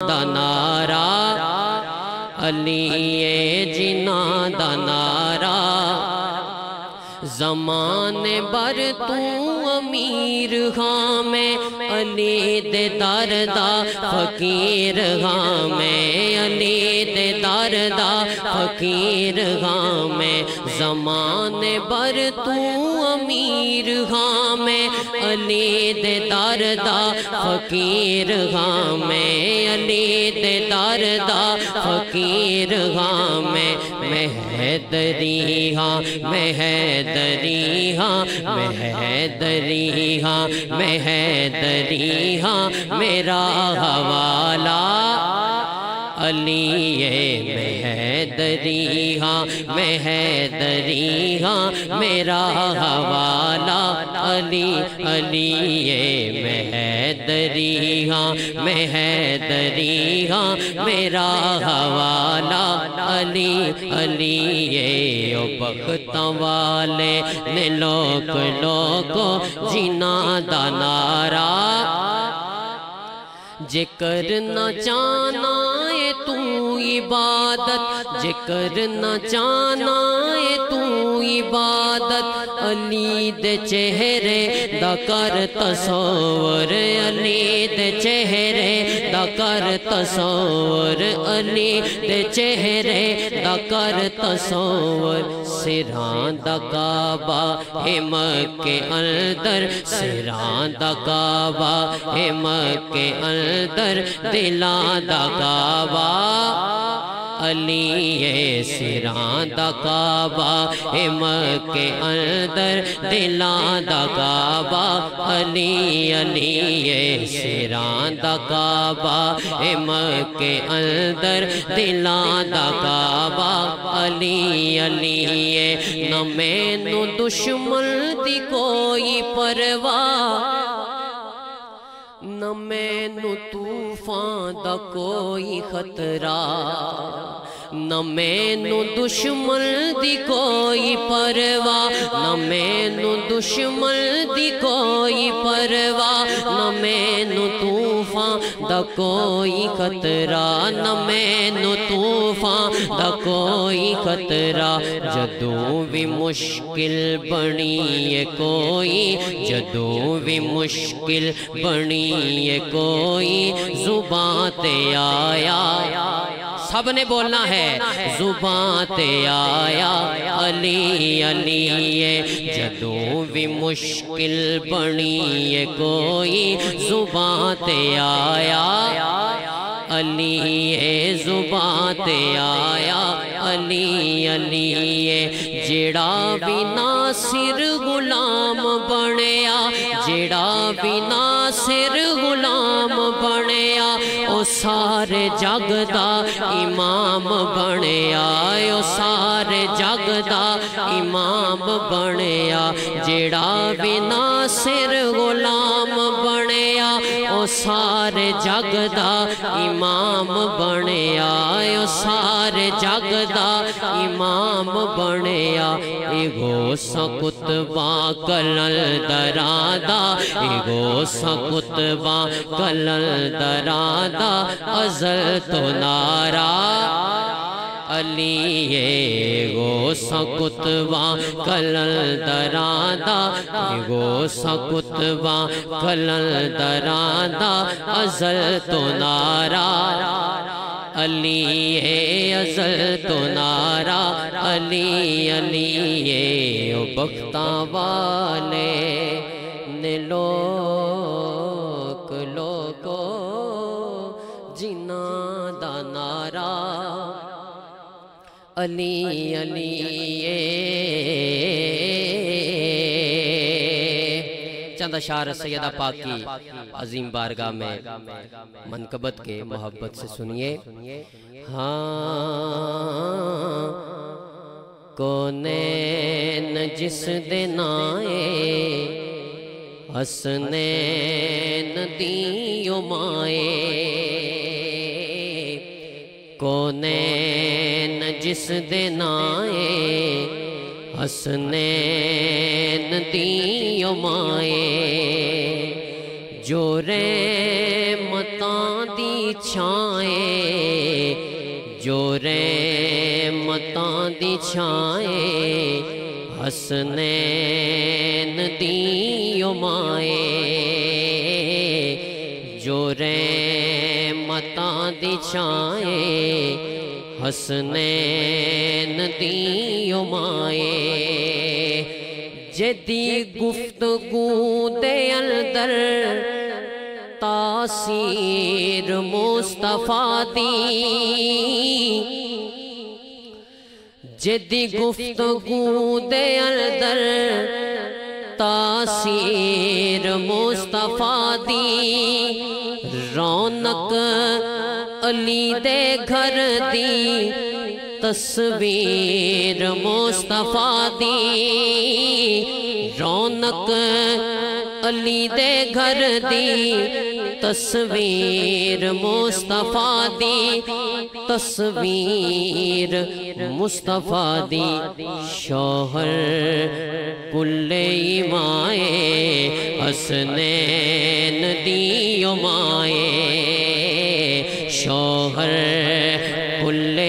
دا نعرہ علی جناں دا نعرہ زمانے بر تو امیر ہاں میں علی دے در دا فقیر ہاں میں علی دے در دا فقیر ہاں میں زمانے بر تو امیر ہاں میں علی دے در دا فقیر ہاں میں علی دے در دا فقیر ہاں میں حیدری ہاں میں حیدری ہاں میں حیدری ہاں میں حیدری ہاں میرا حوالہ علی ہے میں حیدری ہاں میں حیدری ہاں میرا حوالہ علی علی ہے میں حیدری ہاں میں حیدری ہاں میرا حوالہ علی علی ہے او بختاں والے نے لوک لوکو جناں دا نعرہ جے کرنا چاہنا ہے تو عبادت جے کرنا چاہنا ہے تو عبادت علی دے چہرے دا کر تصور علی دے چہرے دا کر تصور علی دے چہرے دا کر تصور سراں دا کعبہ ہے مکے اندر سراں دا کعبہ ہے مکے اندر دلاں دا کعبہ علی ہے سراں دا کعبہ ہے مکے اندر دلاں دا کعبہ علی علی ہے سراں دا کعبہ ہے مکے اندر دلاں دا کعبہ علی علی ہے نہ مینوں دشمن دی کوئی پرواہ نہ مینوں طوفان دا کوئی خطرہ نہ مینوں دشمن دی کوئی پرواہ نہ مینوں دشمن دی کوئی پرواہ نہ مینوں طوفان دا کوئی خطرہ نہ مینوں طوفان دا کوئی خطرہ جدوں بھی مشکل بنی ہے کوئی جدوں بھی مشکل بنی ہے کوئی زباں تے آیا سب نے بولنا ہے زباں تے آیا علی علی ہے جدوں بھی مشکل بنی ہے کوئی زباں تے آیا علی ہے زباں تے آیا علی علی ہے جڑا بھی ناصر غلام بنیا جڑا بھی ناصر غلام بنیا او سارے جگ دا امام بنیا او سارے جگ دا امام بنیا جڑا بھی ناصر غلام بنیا او سارے جگ دا امام بنیا او سارے جگ دا امام بنیا ایگو سا کتباں کلل درادہ ایگو سا کتباں کلل درادہ ازل تو نعرہ علی ایگو سا کتباں کلل درادہ ایگو سا کتباں کلل درادہ ازل تو نعرہ علی ہے ازل تو نعرہ علی علی ہے او بختاں والے نے لوک لوکو جناں دا نعرہ علی علی چند اشعار سیدہ پاک کی عظیم بارگاہ میں منقبت کے محبت سے سنیے ہاں کونین جس دے نائے حسنین دیو مائے کونین جس دے نائے حسنین دیو مائے جو رحمتاں دی دی چھائیں جو رحمتاں دی چھائیں حسنین دی مائیں جو رحمتاں دی چھائیں حسنین دی مائیں جدی گفتگو دے اندر تاثیر مصطفیٰ دی جدی گفتگو دے اندر تاثیر مصطفیٰ دی رونق علی دے گھر دی تصویر مصطفیٰ دی رونق علی دے گھر دی تصویر مصطفیٰ دی تصویر مصطفیٰ دی شوہر کل مائیں حسنین دی مائیں شوہر کل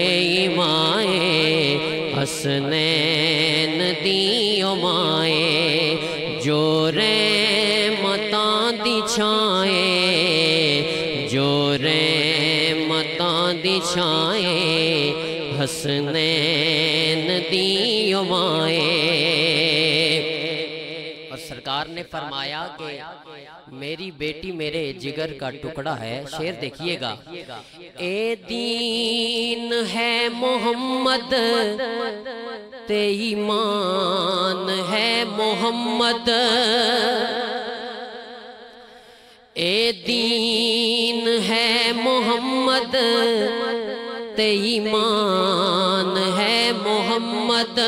مائیں حسنین دی مائیں جو رحمتاں دی چھائیں جو رحمتاں دی چھائیں حسنین دی مائیں اور سرکار نے فرمایا کہ میری بیٹی میرے جگر کا ٹکڑا ہے شعر دیکھیے گا اے دین ہے محمد تے ایمان ہے محمد اے دین ہے محمد تے ایمان ہے محمد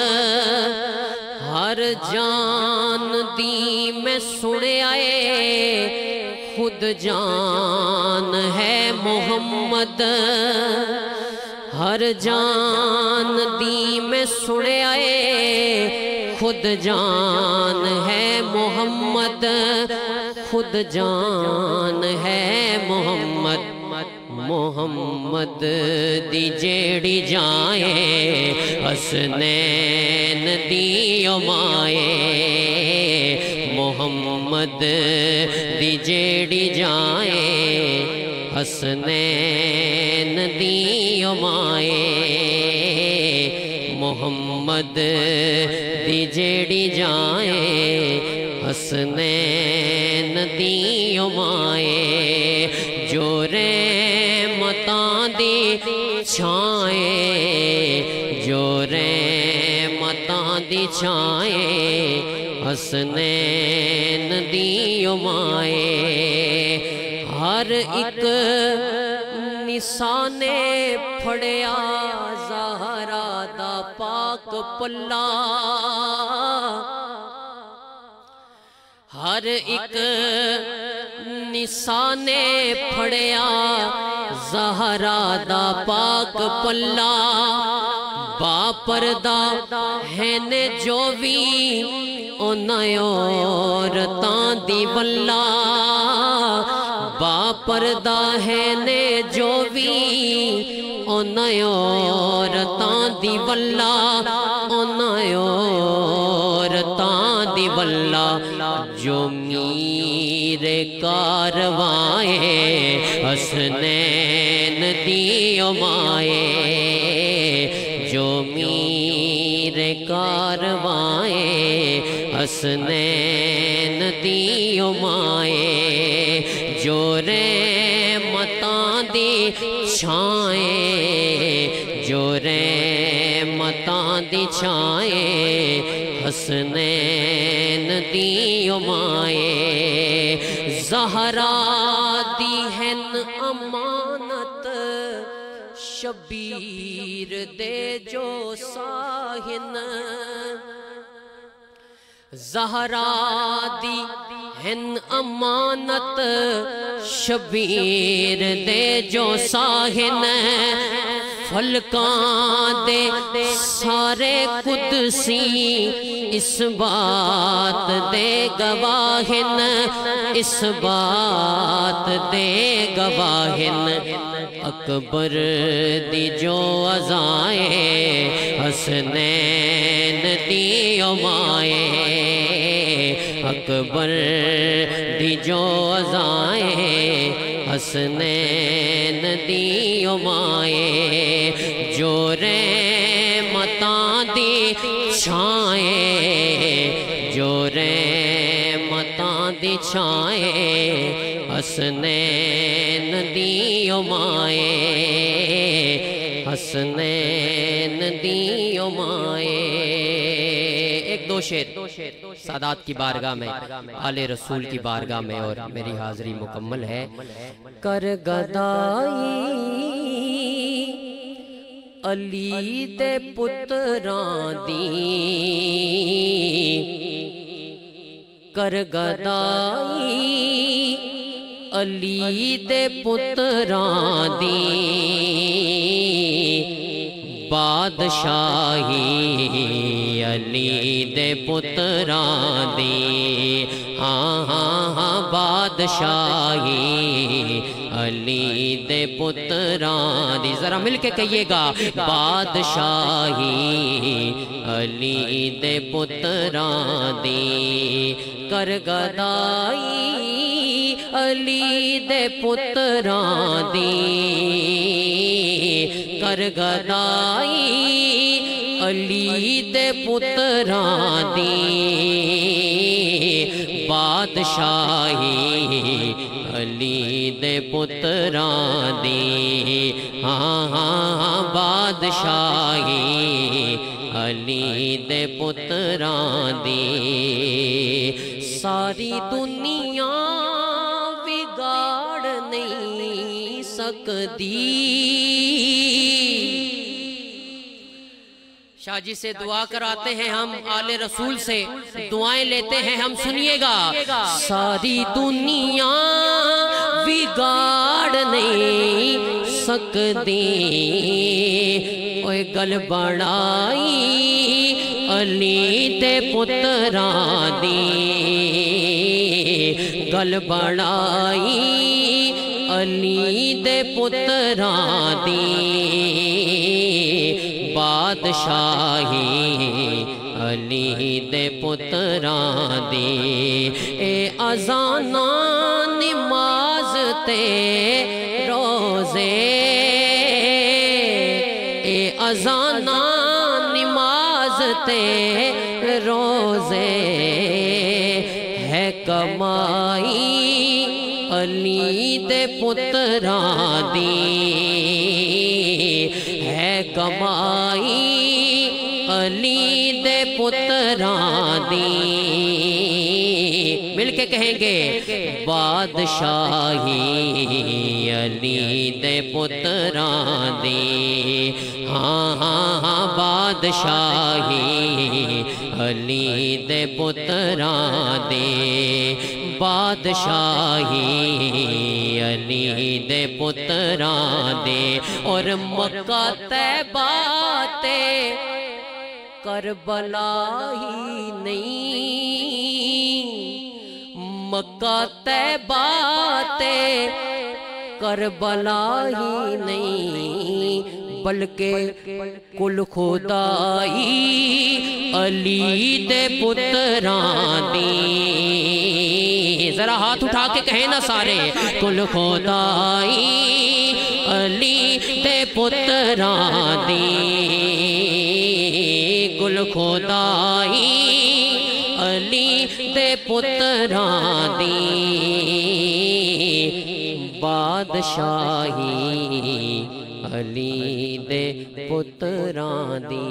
ہر جان دی میں سنے آئے خود جان ہے محمد ہر جان دی میں سنے آئے خود جان ہے محمد خود جان ہے محمد محمد دی جیڑی جائیں حسنین دی مائیں محمد دی جیڑی جائیں حسنین دی مائیں محمد دی جیڑی جائیں حسنین دی مائیں جو رحمتاں دی چھائیں جو رحمتاں دی چھائیں حسنین دی مائیں ہر ایک نسانے پھڑیا زہرا دا پاک پلا ہر ایک نسانے پھڑیا زہرا دا پاک پلا با پردہ ہے نے جو بھی انہیں عورتاں دی واللہ با پردہ ہے نے جو بھی انہیں عورتاں دی واللہ انہیں عورتاں دی واللہ جو میر کاروائیں حسنین دی مائیں جو میر کاروائیں حسنین دی مائیں جو رحمتاں دی چھائیں جو رحمتاں دی چھائیں حسنین دی مائیں زہرا دی ہن امانت شبیر دے جو ساہن زہرا دی ہن امانت شبیر دے جو ساہن فلکاں دے سارے قدسی اس بات دے گواہن، اس بات دے گواہن، اکبر دی جو ازائیں حسنین دی امائیں، اکبر دی جو ازائیں حسنین دی امائیں، جو رحمتاں دی چھائیں، جو رحمتاں دی چھائیں حسنین دی امائیں، حسنین دی امائیں۔ ایک دو شعر سادات کی بارگاہ میں، آل رسول کی بارگاہ میں، اور میری حاضری مکمل ہے۔ کر گدائی علی دے پتراں دی، کر گدائی علی دے پتراں دی، بادشاہی علی دے پتراں دی، ہاں ہاں ہاں بادشاہی علی دے پتراں دی، ذرا مل کے کہیے گا، بادشاہی علی دے پتراں دی، کر گدائی علی دے پتراں دی، کر گدائی علی دے پتراں دی، بادشاہی علی دے پتراں دی، ہاں ہاں ہاں بادشاہی علی دے پتراں دی، ساری دنیا بگاڑ نہیں سکتی۔ شاہ جی سے دعا کراتے ہیں ہم، آل رسول سے دعائیں لیتے ہیں ہم، سنیے گا۔ ساری دنیا بگاڑ نہیں سکتی، اوے گل بڑائی علی دے پتراں دی، گل بڑائی علی دے پتراں دی، بادشاہی علی دے پتراں دی، اے اذاناں نماز تے روزے، اے اذاناں نماز تے روزے، ہے کمائی علی دے پتراں دی، ہے کمائی علی دے پتراں دی، مل کے کہیں گے، بادشاہی علی دے پتراں دی، ہاں ہاں ہاں بادشاہی علی دے پتراں دی، بادشاہی علی دے پتراں دی، اور مکہ طیبہ تے کربلا ہی نہیں، مکہ طیبہ تے کربلا ہی نہیں، بلکہ کل خدائی علی دے پتراں دی، ذرا ہاتھ اٹھا کے کہیں نا سارے، کل خدائی علی دے پتراں دی، کل خدائی علی دے پتراں دی، بادشاہی علی دے پتراں دی۔